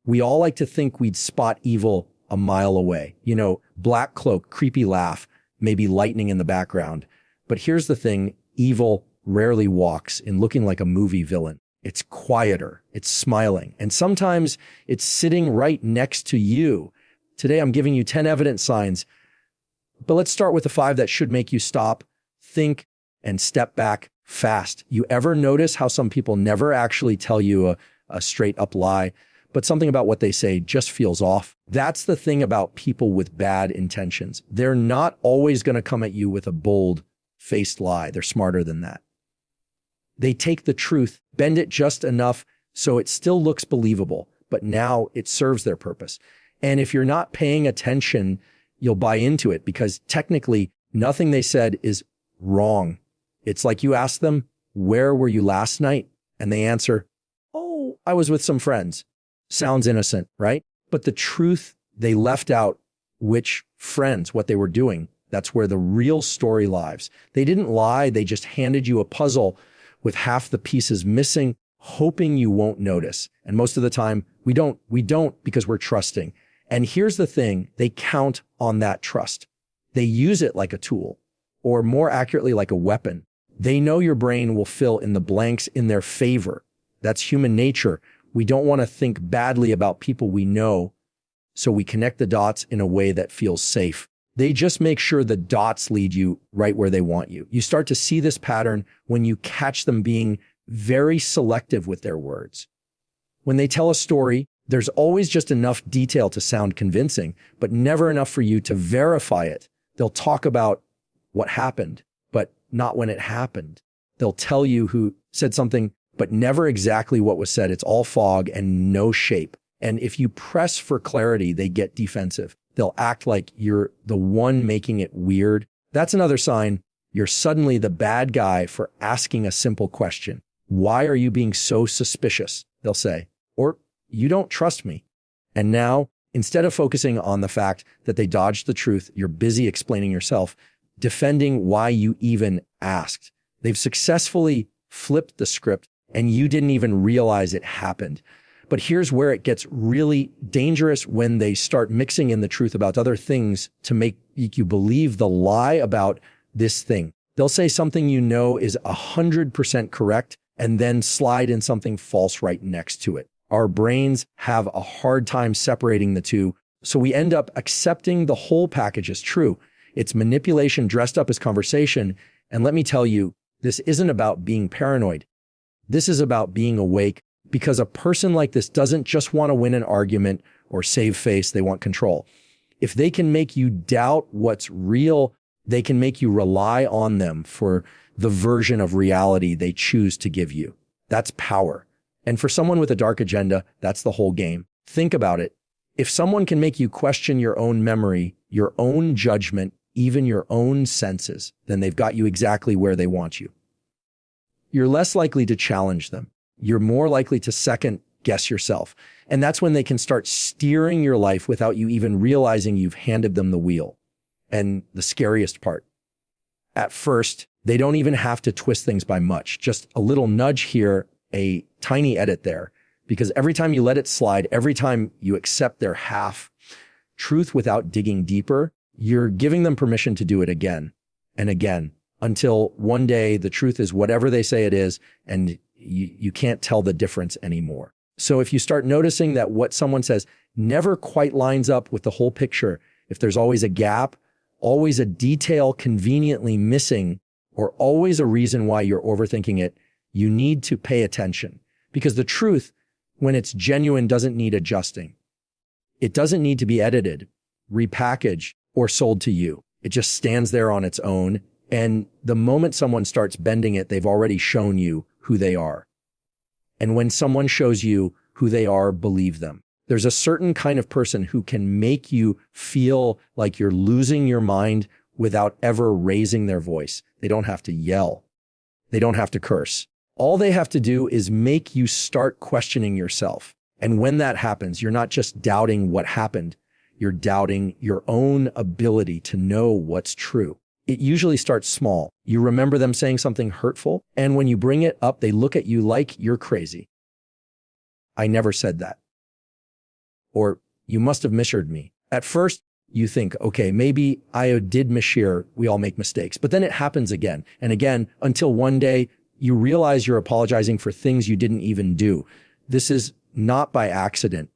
We all like to think we'd spot evil a mile away. You know, black cloak, creepy laugh, maybe lightning in the background. But here's the thing, evil rarely walks in looking like a movie villain. It's quieter, it's smiling, and sometimes it's sitting right next to you. Today, I'm giving you 10 evidence signs, but let's start with the 5 that should make you stop, think, and step back fast. You ever notice how some people never actually tell you a straight up lie, but something about what they say just feels off? That's the thing about people with bad intentions. They're not always going to come at you with a bold-faced lie. They're smarter than that. They take the truth, bend it just enough so it still looks believable, but now it serves their purpose. And if you're not paying attention, you'll buy into it because technically nothing they said is wrong. It's like you ask them, where were you last night? And they answer, oh, I was with some friends. Sounds innocent, right? But the truth, they left out which friends, what they were doing. That's where the real story lies. They didn't lie. They just handed you a puzzle with half the pieces missing, hoping you won't notice. And most of the time, we don't because we're trusting. And here's the thing, they count on that trust. They use it like a tool, or more accurately, like a weapon. They know your brain will fill in the blanks in their favor. That's human nature. We don't want to think badly about people we know, so we connect the dots in a way that feels safe. They just make sure the dots lead you right where they want you. You start to see this pattern when you catch them being very selective with their words. When they tell a story, there's always just enough detail to sound convincing, but never enough for you to verify it. They'll talk about what happened, but not when it happened. They'll tell you who said something, but never exactly what was said. It's all fog and no shape. And if you press for clarity, they get defensive. They'll act like you're the one making it weird. That's another sign you're suddenly the bad guy for asking a simple question. Why are you being so suspicious? They'll say, or you don't trust me. And now, instead of focusing on the fact that they dodged the truth, you're busy explaining yourself, defending why you even asked. They've successfully flipped the script and you didn't even realize it happened. But here's where it gets really dangerous when they start mixing in the truth about other things to make you believe the lie about this thing. They'll say something you know is 100% correct and then slide in something false right next to it. Our brains have a hard time separating the two, so we end up accepting the whole package as true. It's manipulation dressed up as conversation. And let me tell you, this isn't about being paranoid. This is about being awake, because a person like this doesn't just want to win an argument or save face, they want control. If they can make you doubt what's real, they can make you rely on them for the version of reality they choose to give you. That's power. And for someone with a dark agenda, that's the whole game. Think about it. If someone can make you question your own memory, your own judgment, even your own senses, then they've got you exactly where they want you. You're less likely to challenge them. You're more likely to second guess yourself. And that's when they can start steering your life without you even realizing you've handed them the wheel. And the scariest part, at first, they don't even have to twist things by much. Just a little nudge here, a tiny edit there. Because every time you let it slide, every time you accept their half truth without digging deeper, you're giving them permission to do it again and again, until one day the truth is whatever they say it is, and you can't tell the difference anymore. So if you start noticing that what someone says never quite lines up with the whole picture, if there's always a gap, always a detail conveniently missing, or always a reason why you're overthinking it, you need to pay attention. Because the truth, when it's genuine, doesn't need adjusting. It doesn't need to be edited, repackaged, or sold to you. It just stands there on its own. And the moment someone starts bending it, they've already shown you who they are. And when someone shows you who they are, believe them. There's a certain kind of person who can make you feel like you're losing your mind without ever raising their voice. They don't have to yell. They don't have to curse. All they have to do is make you start questioning yourself. And when that happens, you're not just doubting what happened. You're doubting your own ability to know what's true. It usually starts small. You remember them saying something hurtful, and when you bring it up, they look at you like you're crazy. I never said that. or you must have misheard me. At first, you think, okay, maybe I did mishear. We all make mistakes. But then it happens again and again until one day you realize you're apologizing for things you didn't even do. This is not by accident.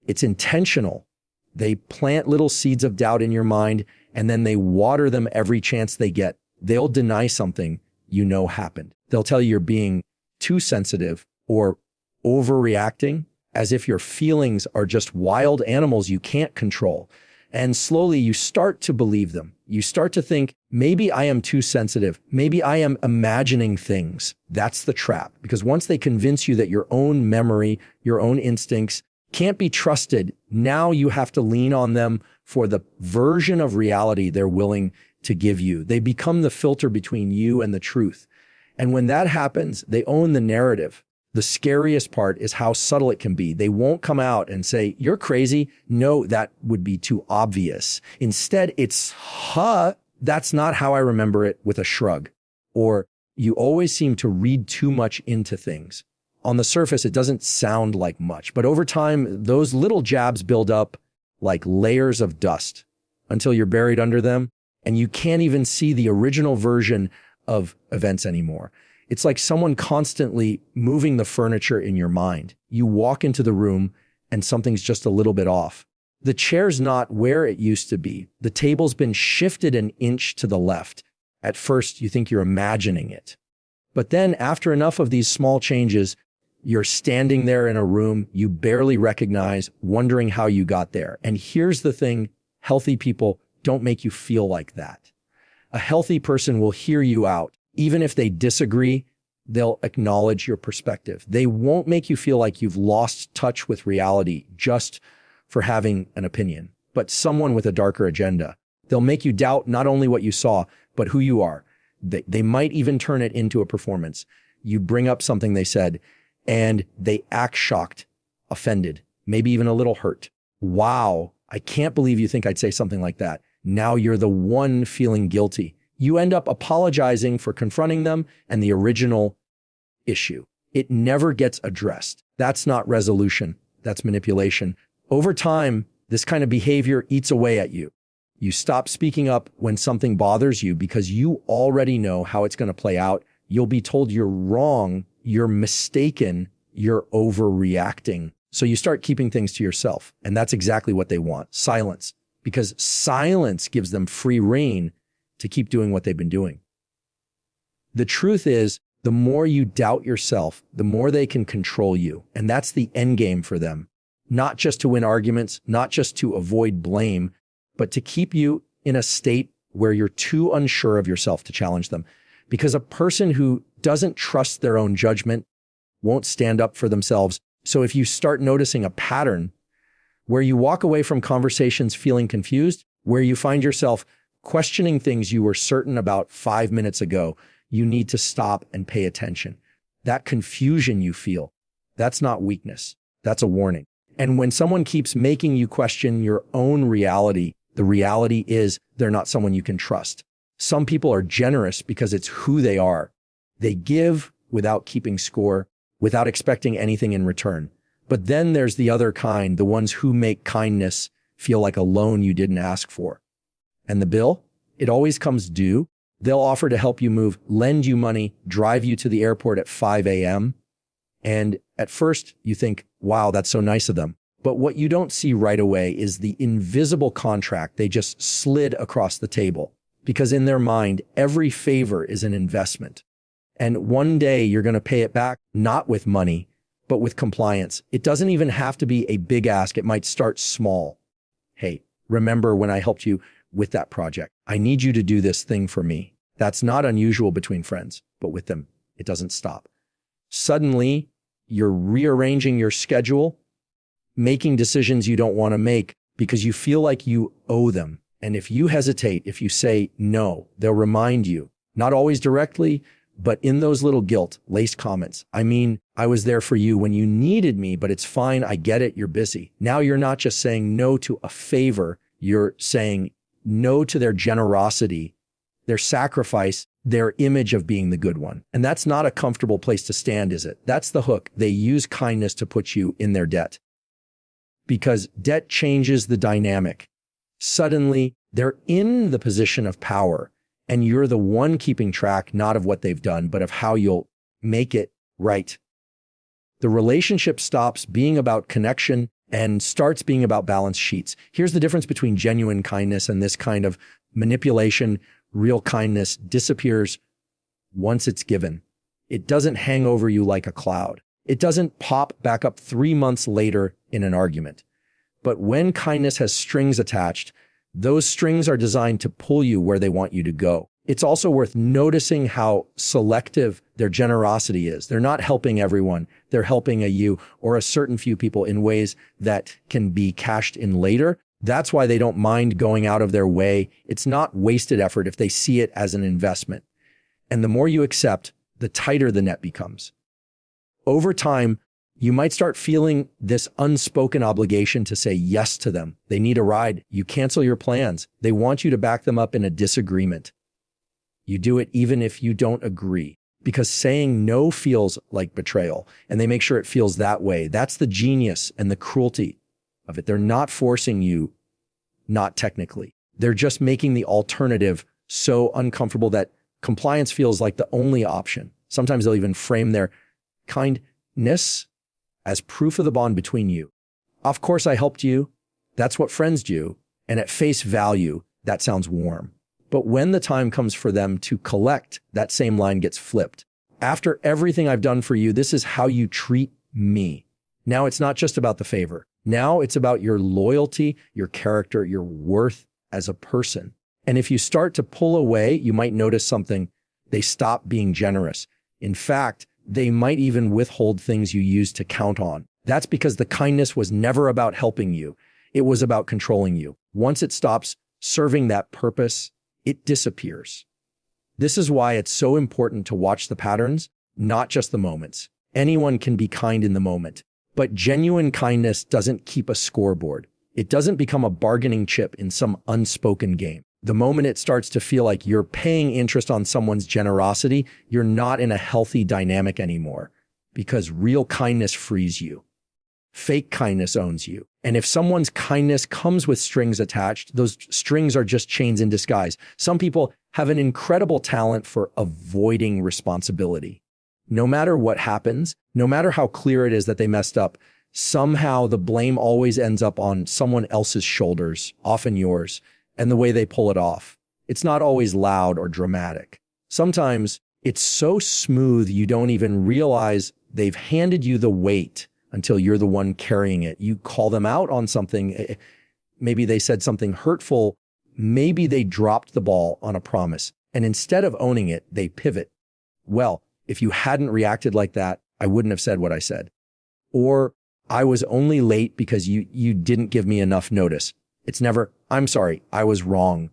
It's intentional. They plant little seeds of doubt in your mind and then they water them every chance they get. They'll deny something you know happened. They'll tell you you're being too sensitive or overreacting, as if your feelings are just wild animals you can't control. And slowly you start to believe them. You start to think, maybe I am too sensitive. Maybe I am imagining things. That's the trap. Because once they convince you that your own memory, your own instincts can't be trusted, now you have to lean on them for the version of reality they're willing to give you. They become the filter between you and the truth. And when that happens, they own the narrative. The scariest part is how subtle it can be. They won't come out and say, you're crazy. No, that would be too obvious. Instead, it's, that's not how I remember it, with a shrug. Or you always seem to read too much into things. On the surface, it doesn't sound like much, but over time, those little jabs build up like layers of dust until you're buried under them and you can't even see the original version of events anymore. It's like someone constantly moving the furniture in your mind. You walk into the room and something's just a little bit off. The chair's not where it used to be. The table's been shifted an inch to the left. At first, you think you're imagining it. But then after enough of these small changes, you're standing there in a room you barely recognize, wondering how you got there. And here's the thing, healthy people don't make you feel like that. A healthy person will hear you out. Even if they disagree, they'll acknowledge your perspective. They won't make you feel like you've lost touch with reality just for having an opinion, but someone with a darker agenda. They'll make you doubt not only what you saw, but who you are. They might even turn it into a performance. You bring up something they said, and they act shocked, offended, maybe even a little hurt. Wow, I can't believe you think I'd say something like that. Now you're the one feeling guilty. You end up apologizing for confronting them and the original issue. It never gets addressed. That's not resolution. That's manipulation. Over time, this kind of behavior eats away at you. You stop speaking up when something bothers you because you already know how it's going to play out. You'll be told you're wrong, you're mistaken, you're overreacting. So you start keeping things to yourself. And that's exactly what they want, silence. Because silence gives them free rein to keep doing what they've been doing. The truth is, the more you doubt yourself, the more they can control you. And that's the end game for them. Not just to win arguments, not just to avoid blame, but to keep you in a state where you're too unsure of yourself to challenge them. Because a person who doesn't trust their own judgment won't stand up for themselves. So if you start noticing a pattern where you walk away from conversations feeling confused, where you find yourself questioning things you were certain about 5 minutes ago, you need to stop and pay attention. That confusion you feel, that's not weakness. That's a warning. And when someone keeps making you question your own reality, the reality is they're not someone you can trust. Some people are generous because it's who they are. They give without keeping score, without expecting anything in return. But then there's the other kind, the ones who make kindness feel like a loan you didn't ask for. And the bill, it always comes due. They'll offer to help you move, lend you money, drive you to the airport at 5 a.m. And at first you think, wow, that's so nice of them. But what you don't see right away is the invisible contract they just slid across the table. Because in their mind, every favor is an investment. And one day you're going to pay it back, not with money, but with compliance. It doesn't even have to be a big ask. It might start small. Hey, remember when I helped you with that project? I need you to do this thing for me. That's not unusual between friends, but with them, it doesn't stop. Suddenly, you're rearranging your schedule, making decisions you don't want to make because you feel like you owe them. And if you hesitate, if you say no, they'll remind you, not always directly, but in those little guilt-laced comments. I mean, I was there for you when you needed me, but it's fine. I get it. You're busy. Now you're not just saying no to a favor. You're saying no to their generosity, their sacrifice, their image of being the good one. And that's not a comfortable place to stand, is it? That's the hook. They use kindness to put you in their debt. because debt changes the dynamic. Suddenly, they're in the position of power, and you're the one keeping track, not of what they've done, but of how you'll make it right. The relationship stops being about connection and starts being about balance sheets. Here's the difference between genuine kindness and this kind of manipulation. Real kindness disappears once it's given. It doesn't hang over you like a cloud. It doesn't pop back up 3 months later in an argument. But when kindness has strings attached, those strings are designed to pull you where they want you to go. It's also worth noticing how selective their generosity is. They're not helping everyone. They're helping you or a certain few people in ways that can be cashed in later. That's why they don't mind going out of their way. It's not wasted effort if they see it as an investment. And the more you accept, the tighter the net becomes. Over time, you might start feeling this unspoken obligation to say yes to them. They need a ride. You cancel your plans. They want you to back them up in a disagreement. You do it even if you don't agree, because saying no feels like betrayal, and they make sure it feels that way. That's the genius and the cruelty of it. They're not forcing you, not technically. They're just making the alternative so uncomfortable that compliance feels like the only option. Sometimes they'll even frame their kindness as proof of the bond between you. Of course, I helped you. That's what friends do. And at face value, that sounds warm. But when the time comes for them to collect, that same line gets flipped. After everything I've done for you, this is how you treat me. Now it's not just about the favor. Now it's about your loyalty, your character, your worth as a person. And if you start to pull away, you might notice something. They stop being generous. In fact, they might even withhold things you used to count on. That's because the kindness was never about helping you. It was about controlling you. Once it stops serving that purpose, it disappears. This is why it's so important to watch the patterns, not just the moments. Anyone can be kind in the moment, but genuine kindness doesn't keep a scoreboard. It doesn't become a bargaining chip in some unspoken game. The moment it starts to feel like you're paying interest on someone's generosity, you're not in a healthy dynamic anymore, because real kindness frees you. Fake kindness owns you. And if someone's kindness comes with strings attached, those strings are just chains in disguise. Some people have an incredible talent for avoiding responsibility. No matter what happens, no matter how clear it is that they messed up, somehow the blame always ends up on someone else's shoulders, often yours, and the way they pull it off. It's not always loud or dramatic. Sometimes it's so smooth you don't even realize they've handed you the weight until you're the one carrying it. You call them out on something. Maybe they said something hurtful. Maybe they dropped the ball on a promise. And instead of owning it, they pivot. Well, if you hadn't reacted like that, I wouldn't have said what I said. Or I was only late because you didn't give me enough notice. It's never, I'm sorry, I was wrong.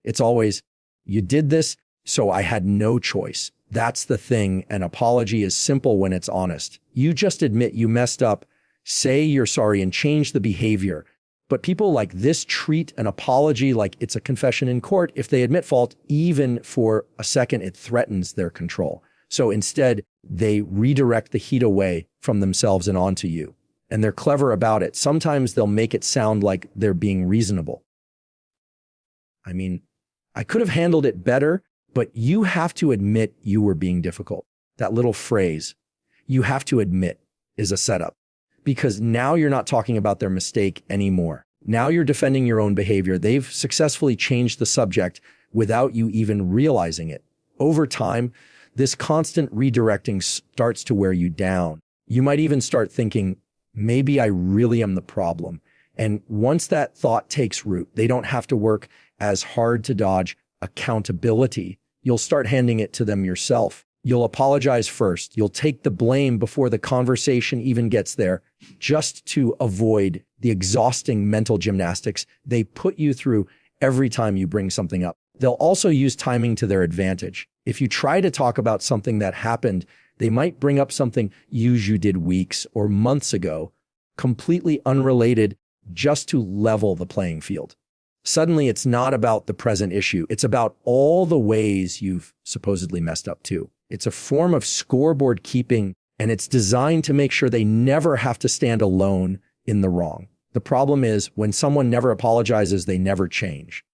It's always, you did this, so I had no choice. That's the thing. An apology is simple when it's honest. You just admit you messed up, say you're sorry, and change the behavior. But people like this treat an apology like it's a confession in court. If they admit fault, even for a second, it threatens their control. So instead, they redirect the heat away from themselves and onto you. And they're clever about it. Sometimes they'll make it sound like they're being reasonable. I mean, I could have handled it better, but you have to admit you were being difficult. That little phrase, you have to admit, is a setup. Because now you're not talking about their mistake anymore. Now you're defending your own behavior. They've successfully changed the subject without you even realizing it. Over time, this constant redirecting starts to wear you down. You might even start thinking, maybe I really am the problem. And once that thought takes root, they don't have to work as hard to dodge accountability. You'll start handing it to them yourself. You'll apologize first. You'll take the blame before the conversation even gets there, just to avoid the exhausting mental gymnastics they put you through every time you bring something up. They'll also use timing to their advantage. If you try to talk about something that happened, they might bring up something you did weeks or months ago, completely unrelated, just to level the playing field. Suddenly, it's not about the present issue. It's about all the ways you've supposedly messed up too. It's a form of scoreboard keeping, and it's designed to make sure they never have to stand alone in the wrong. The problem is when someone never apologizes, they never change.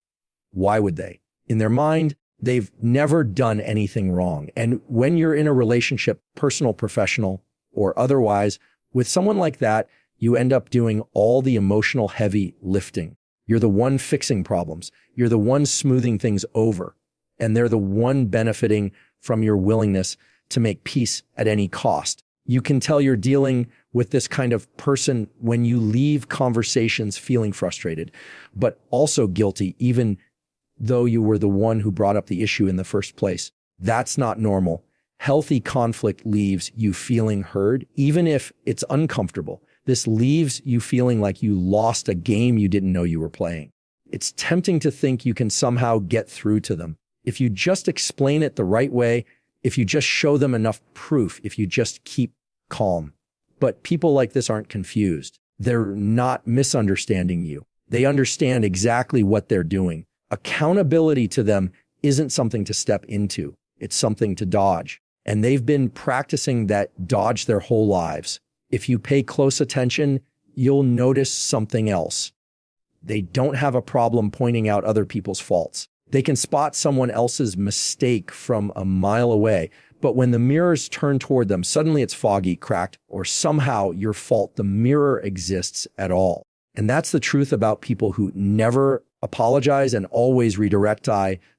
Why would they? In their mind, they've never done anything wrong. And when you're in a relationship, personal, professional, or otherwise, with someone like that, you end up doing all the emotional heavy lifting. You're the one fixing problems. You're the one smoothing things over. And they're the one benefiting from your willingness to make peace at any cost. You can tell you're dealing with this kind of person when you leave conversations feeling frustrated, but also guilty, even though you were the one who brought up the issue in the first place. That's not normal. Healthy conflict leaves you feeling heard, even if it's uncomfortable. This leaves you feeling like you lost a game you didn't know you were playing. It's tempting to think you can somehow get through to them. If you just explain it the right way, if you just show them enough proof, if you just keep calm. But people like this aren't confused. They're not misunderstanding you. They understand exactly what they're doing. Accountability to them isn't something to step into. It's something to dodge. And they've been practicing that dodge their whole lives. If you pay close attention, you'll notice something else. They don't have a problem pointing out other people's faults. They can spot someone else's mistake from a mile away. But when the mirrors turn toward them, suddenly it's foggy, cracked, or somehow your fault, the mirror exists at all. And that's the truth about people who never apologize and always redirect.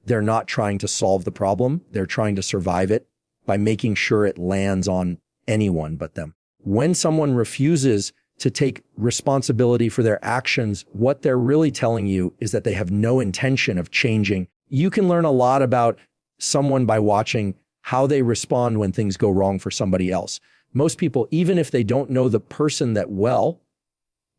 They're not trying to solve the problem. They're trying to survive it by making sure it lands on anyone but them. When someone refuses to take responsibility for their actions, what they're really telling you is that they have no intention of changing. You can learn a lot about someone by watching how they respond when things go wrong for somebody else. Most people, even if they don't know the person that well,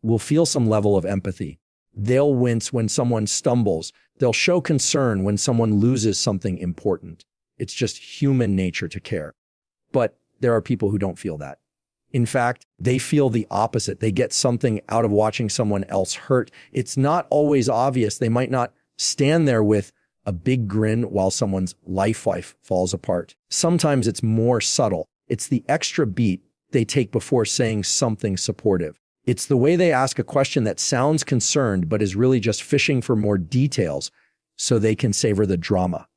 will feel some level of empathy. They'll wince when someone stumbles. They'll show concern when someone loses something important. It's just human nature to care. But there are people who don't feel that. In fact, they feel the opposite. They get something out of watching someone else hurt. It's not always obvious. They might not stand there with a big grin while someone's life falls apart. Sometimes it's more subtle. It's the extra beat they take before saying something supportive. It's the way they ask a question that sounds concerned, but is really just fishing for more details so they can savor the drama.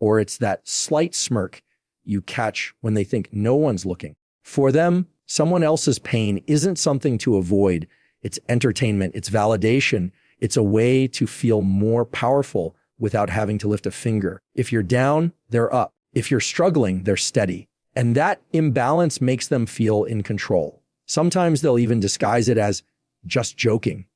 Or it's that slight smirk you catch when they think no one's looking. For them, someone else's pain isn't something to avoid. It's entertainment. It's validation. It's a way to feel more powerful without having to lift a finger. If you're down, they're up. If you're struggling, they're steady. And that imbalance makes them feel in control. Sometimes they'll even disguise it as just joking.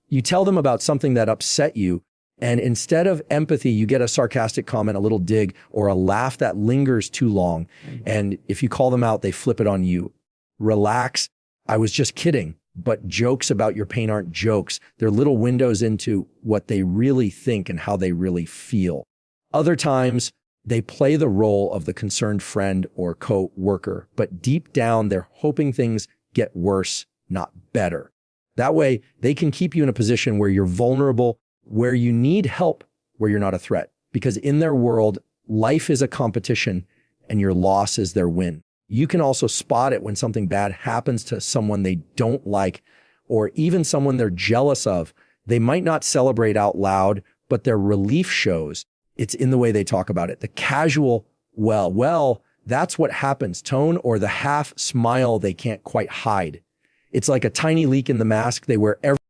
You tell them about something that upset you, and instead of empathy, you get a sarcastic comment, a little dig, or a laugh that lingers too long. And if you call them out, they flip it on you. Relax. I was just kidding. But jokes about your pain aren't jokes. They're little windows into what they really think and how they really feel. Other times, they play the role of the concerned friend or co-worker, but deep down, they're hoping things get worse, not better. That way, they can keep you in a position where you're vulnerable, where you need help, where you're not a threat. Because in their world, life is a competition and your loss is their win. You can also spot it when something bad happens to someone they don't like, or even someone they're jealous of. They might not celebrate out loud, but their relief shows. It's in the way they talk about it. The casual, well, that's what happens tone, or the half smile they can't quite hide. It's like a tiny leak in the mask they wear every